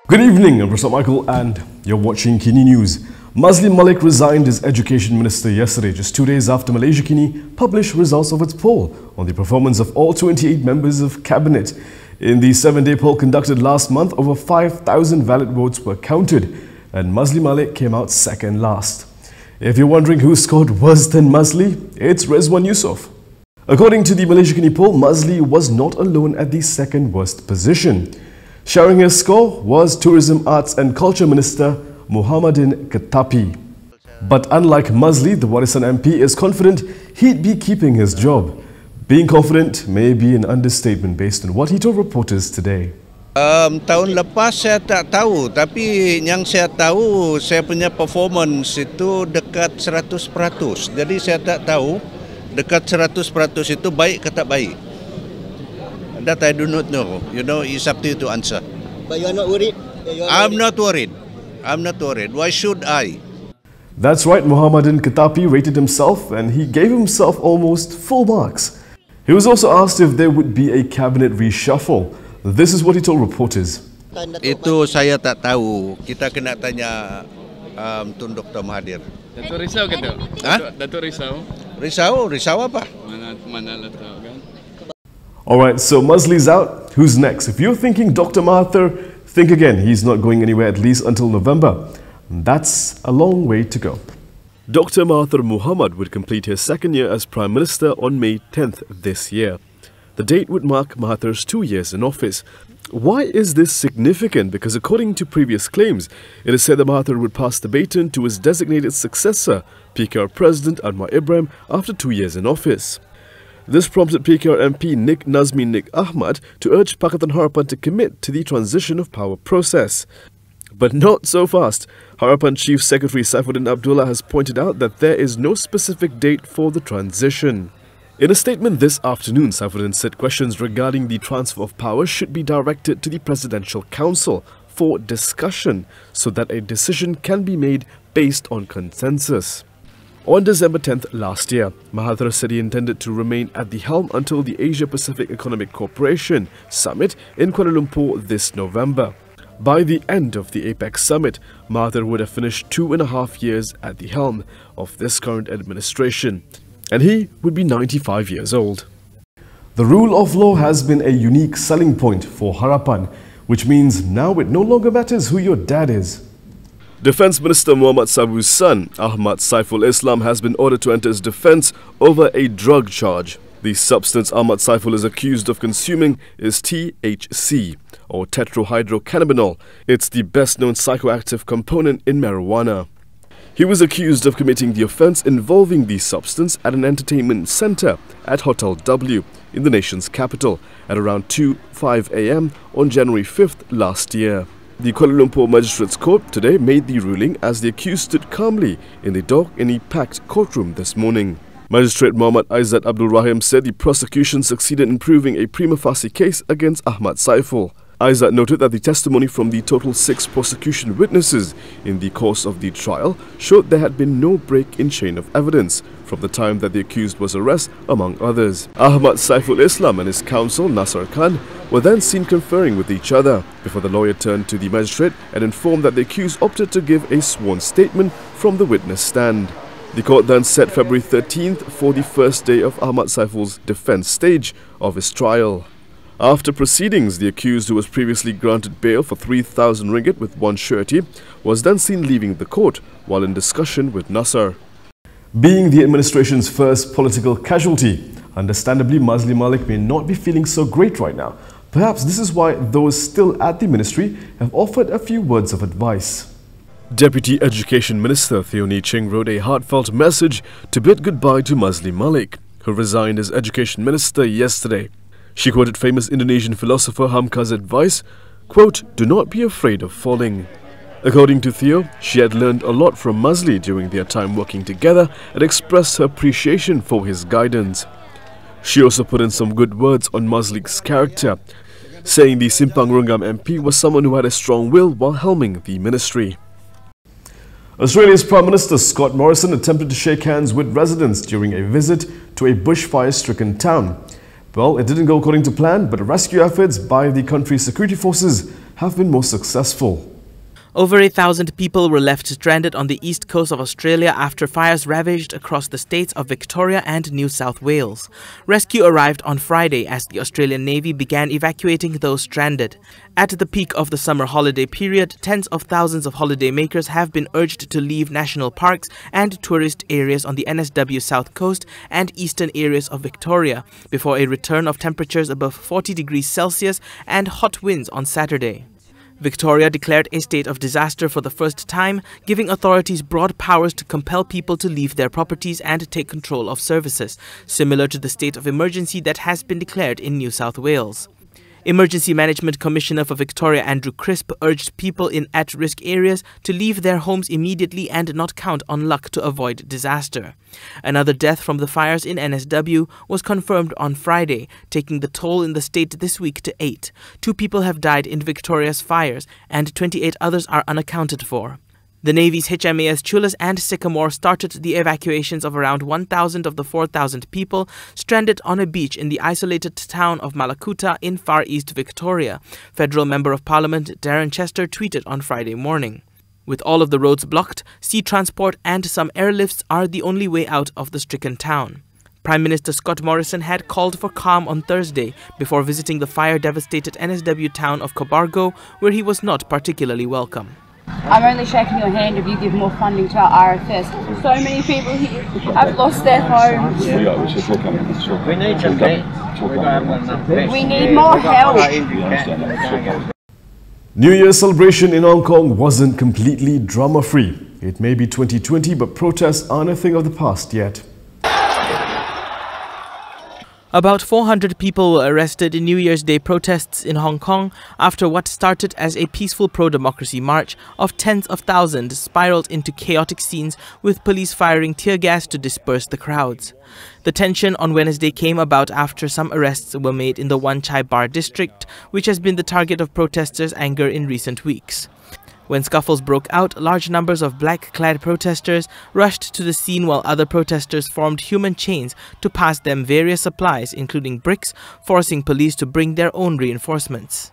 Good evening, I'm Mr. Michael and you're watching Kini News. Maszlee Malik resigned as Education Minister yesterday, just 2 days after Malaysiakini published results of its poll on the performance of all 28 members of Cabinet. In the 7-day poll conducted last month, over 5,000 valid votes were counted and Maszlee Malik came out second last. If you're wondering who scored worse than Maszlee, it's Rizwan Yusof. According to the Malaysiakini poll, Maszlee was not alone at the second worst position. Sharing his score was Tourism, Arts and Culture Minister Mohamaddin Ketapi. But unlike Maszlee, the Warisan MP is confident he'd be keeping his job. Being confident may be an understatement based on what he told reporters today. Tahun lepas saya tak tahu, tapi yang saya tahu saya punya performance itu dekat 100%. Jadi saya tak tahu dekat 100% itu baik ke tak baik. That I do not know. You know, it's up to you to answer. But you are not worried? I'm not worried. I'm not worried. Why should I? That's right, Mohamaddin Ketapi rated himself and he gave himself almost full marks. He was also asked if there would be a cabinet reshuffle. This is what he told reporters. Itu saya tak tahu. Kita kena tanya Tun Dr. Mahathir. Datuk risau ke tu? Ha? Datuk risau? Risau apa? Mana lah tahu kan? Alright, so Maszlee's out. Who's next? If you're thinking Dr. Mahathir, think again. He's not going anywhere at least until November. That's a long way to go. Dr. Mahathir Mohamad would complete his second year as Prime Minister on May 10th this year. The date would mark Mahathir's 2 years in office. Why is this significant? Because according to previous claims, it is said that Mahathir would pass the baton to his designated successor, PKR President Anwar Ibrahim, after 2 years in office. This prompted PKR MP Nik Nazmi Nik Ahmad to urge Pakatan Harapan to commit to the transition of power process. But not so fast. Harapan Chief Secretary Saifuddin Abdullah has pointed out that there is no specific date for the transition. In a statement this afternoon, Saifuddin said questions regarding the transfer of power should be directed to the Presidential Council for discussion so that a decision can be made based on consensus. On December 10th last year, Mahathir said he intended to remain at the helm until the Asia-Pacific Economic Cooperation Summit in Kuala Lumpur this November. By the end of the APEC Summit, Mahathir would have finished 2.5 years at the helm of this current administration, and he would be 95 years old. The rule of law has been a unique selling point for Harapan, which means now it no longer matters who your dad is. Defence Minister Muhammad Sabu's son, Ahmad Saiful Islam, has been ordered to enter his defence over a drug charge. The substance Ahmad Saiful is accused of consuming is THC, or tetrahydrocannabinol. It's the best-known psychoactive component in marijuana. He was accused of committing the offence involving the substance at an entertainment centre at Hotel W in the nation's capital at around 2:05 a.m. on January 5th last year. The Kuala Lumpur Magistrates Court today made the ruling as the accused stood calmly in the dock in a packed courtroom this morning. Magistrate Muhammad Aizat Abdul Rahim said the prosecution succeeded in proving a prima facie case against Ahmad Saiful. Aizat noted that the testimony from the total 6 prosecution witnesses in the course of the trial showed there had been no break in chain of evidence from the time that the accused was arrested, among others. Ahmad Saiful Islam and his counsel Nasser Khan were then seen conferring with each other before the lawyer turned to the magistrate and informed that the accused opted to give a sworn statement from the witness stand. The court then set February 13th for the first day of Ahmad Saiful's defence stage of his trial. After proceedings, the accused, who was previously granted bail for 3,000 ringgit with one surety, was then seen leaving the court while in discussion with Nasser. Being the administration's first political casualty, understandably Maszlee Malik may not be feeling so great right now. Perhaps this is why those still at the ministry have offered a few words of advice. Deputy Education Minister Theoni Ching wrote a heartfelt message to bid goodbye to Maszlee Malik, who resigned as Education Minister yesterday. She quoted famous Indonesian philosopher Hamka's advice, quote, "Do not be afraid of falling." According to Theo, she had learned a lot from Maszlee during their time working together and expressed her appreciation for his guidance. She also put in some good words on Maszlee's character, saying the Simpang Rungam MP was someone who had a strong will while helming the ministry. Australia's Prime Minister Scott Morrison attempted to shake hands with residents during a visit to a bushfire-stricken town. Well, it didn't go according to plan, but rescue efforts by the country's security forces have been more successful. Over 1,000 people were left stranded on the east coast of Australia after fires ravaged across the states of Victoria and New South Wales. Rescue arrived on Friday as the Australian Navy began evacuating those stranded. At the peak of the summer holiday period, tens of thousands of holidaymakers have been urged to leave national parks and tourist areas on the NSW south coast and eastern areas of Victoria before a return of temperatures above 40 degrees Celsius and hot winds on Saturday. Victoria declared a state of disaster for the first time, giving authorities broad powers to compel people to leave their properties and take control of services, similar to the state of emergency that has been declared in New South Wales. Emergency Management Commissioner for Victoria Andrew Crisp urged people in at-risk areas to leave their homes immediately and not count on luck to avoid disaster. Another death from the fires in NSW was confirmed on Friday, taking the toll in the state this week to 8. 2 people have died in Victoria's fires and 28 others are unaccounted for. The Navy's HMAS Chulas and Sycamore started the evacuations of around 1,000 of the 4,000 people stranded on a beach in the isolated town of Malakuta in Far East Victoria, Federal Member of Parliament Darren Chester tweeted on Friday morning. With all of the roads blocked, sea transport and some airlifts are the only way out of the stricken town. Prime Minister Scott Morrison had called for calm on Thursday before visiting the fire-devastated NSW town of Cobargo, where he was not particularly welcome. I'm only shaking your hand if you give more funding to our RFS. So many people here have lost their homes. We need some help. We need more help. New Year's celebration in Hong Kong wasn't completely drama-free. It may be 2020, but protests aren't a thing of the past yet. About 400 people were arrested in New Year's Day protests in Hong Kong after what started as a peaceful pro-democracy march of tens of thousands spiraled into chaotic scenes with police firing tear gas to disperse the crowds. The tension on Wednesday came about after some arrests were made in the Wan Chai Bar district, which has been the target of protesters' anger in recent weeks. When scuffles broke out, large numbers of black-clad protesters rushed to the scene while other protesters formed human chains to pass them various supplies, including bricks, forcing police to bring their own reinforcements.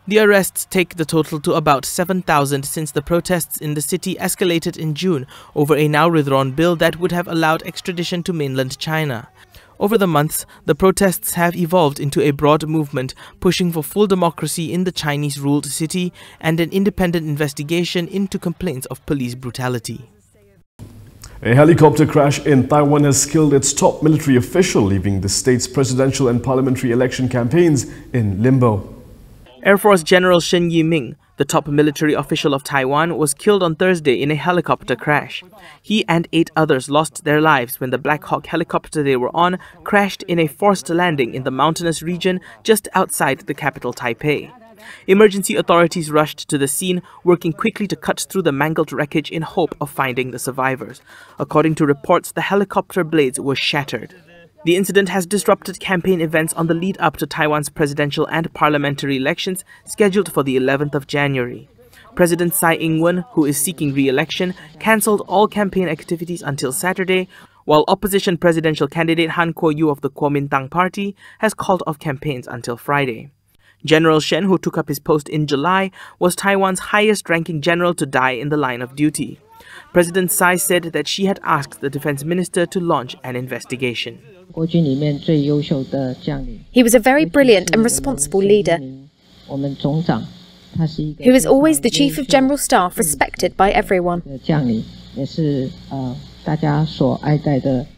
The arrests take the total to about 7,000 since the protests in the city escalated in June over a now-withdrawn bill that would have allowed extradition to mainland China. Over the months, the protests have evolved into a broad movement pushing for full democracy in the Chinese-ruled city and an independent investigation into complaints of police brutality. A helicopter crash in Taiwan has killed its top military official, leaving the state's presidential and parliamentary election campaigns in limbo. Air Force General Shen Yiming, the top military official of Taiwan, was killed on Thursday in a helicopter crash. He and 8 others lost their lives when the Black Hawk helicopter they were on crashed in a forced landing in the mountainous region just outside the capital Taipei. Emergency authorities rushed to the scene, working quickly to cut through the mangled wreckage in hope of finding the survivors. According to reports, the helicopter blades were shattered. The incident has disrupted campaign events on the lead-up to Taiwan's presidential and parliamentary elections scheduled for the 11th of January. President Tsai Ing-wen, who is seeking re-election, cancelled all campaign activities until Saturday, while opposition presidential candidate Han Kuo-yu of the Kuomintang Party has called off campaigns until Friday. General Shen, who took up his post in July, was Taiwan's highest-ranking general to die in the line of duty. President Tsai said that she had asked the defense minister to launch an investigation. He was a very brilliant and responsible leader. He was always the Chief of General Staff, respected by everyone.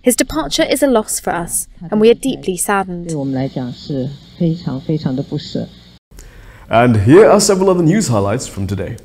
His departure is a loss for us, and we are deeply saddened. And here are several other news highlights from today.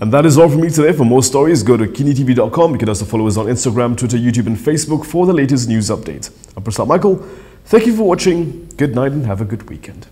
And that is all from me today. For more stories, go to KiniTV.com. You can also follow us on Instagram, Twitter, YouTube and Facebook for the latest news updates. I'm Prasad Michael. Thank you for watching. Good night and have a good weekend.